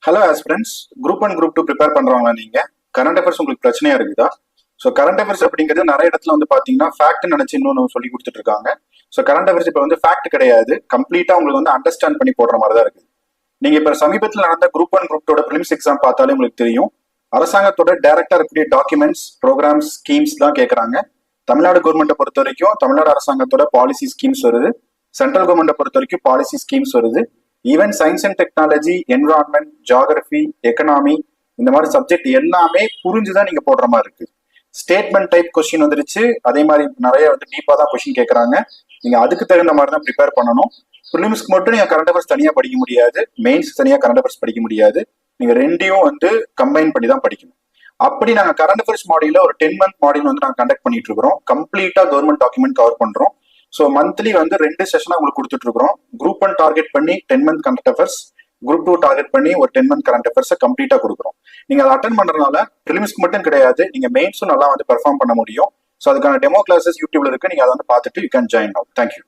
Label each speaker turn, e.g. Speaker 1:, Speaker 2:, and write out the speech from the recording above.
Speaker 1: Hello aspirants, group 1 group 2 prepare பண்றவங்களா நீங்க? Current affairs உங்களுக்கு பிரச்சனையா இருக்குதா? ஸோ கரண்ட் அஃபேர்ஸ் அப்படிங்கிறது நிறைய இடத்துல வந்து பாத்தீங்கன்னா ஃபேக்ட் நினைச்சு இன்னொன்று சொல்லி கொடுத்துட்டு இருக்காங்க. ஸோ கரண்ட் அஃபேர்ஸ் இப்போ வந்து ஃபேக்ட் கிடையாது, கம்ப்ளீட்டா உங்களுக்கு வந்து அண்டர்ஸ்டாண்ட் பண்ணி போடுற மாதிரி தான் இருக்குது. நீங்க இப்ப சமீபத்தில் நடந்த குரூப் 1 குரூப் 2 பிலிம்ஸ் எக்ஸாம் பார்த்தாலே உங்களுக்கு தெரியும். அரசாங்கத்தோட டைரக்டா இருக்கக்கூடிய டாக்குமெண்ட்ஸ், ப்ரோக்ராம்ஸ், ஸ்கீம்ஸ் தான் கேட்கறாங்க. தமிழ்நாடு கவர்மெண்ட்டை பொறுத்த வரைக்கும் தமிழ்நாடு அரசாங்கத்தோட பாலிசி ஸ்கீம்ஸ் வருது. சென்ட்ரல் கவர்மெண்ட்டை பொறுத்த வரைக்கும் பாலிசி ஸ்கீம்ஸ் வருது. Even science and technology, environment, geography, economy, இந்த மாதிரி சப்ஜெக்ட் எல்லாமே புரிஞ்சுதான் நீங்க போடுற மாதிரி இருக்கு. ஸ்டேட்மெண்ட் டைப் கொஸ்டின் வந்துருச்சு. அதே மாதிரி நிறைய வந்து டீப்பா தான் கொஸ்டின் கேட்கறாங்க. நீங்க அதுக்கு தகுந்த மாதிரி தான் ப்ரிப்பேர் பண்ணணும். ப்ரிலிம்ஸ்க்கு மட்டும் நீங்க கரண்ட் அஃபேர்ஸ் தனியா படிக்க முடியாது, மெயின்ஸ் தனியா கரண்ட் அஃபேர்ஸ் படிக்க முடியாது. நீங்க ரெண்டையும் வந்து கம்பைன் பண்ணி தான் படிக்கணும். அப்படி நாங்க கரண்ட் அஃபேர்ஸ் மாடியில ஒரு 10 மந்த் மாடியில் வந்து நாங்க கண்டக்ட் பண்ணிட்டு இருக்கிறோம். கம்ப்ளீட்டா கவர்மெண்ட் டாக்குமெண்ட் கவர் பண்றோம். ஸோ மந்த்லி வந்து 2 செஷனா உங்களுக்கு கொடுத்துட்டு இருக்கிறோம். குரூப் 1 டார்கெட் பண்ணி 10 month current affairs, group 2 target பண்ணி ஒரு 10 மந்த் கரண்ட் அஃபேர்ஸை கம்ப்ளீட்டா கொடுக்குறோம். நீங்க அதை அட்டன் பண்றதுனால ப்ரிலிம்ஸ்க்கு மட்டும் கிடையாது, நீங்க மெயின்ஸும் நல்லா வந்து பெர்ஃபார்ம் பண்ண முடியும். ஸோ அதுக்கான டெமோ கிளாஸஸ் யூடியூப்ல இருக்கு, நீங்க அதை வந்து பார்த்துட்டு you can join now. Thank you.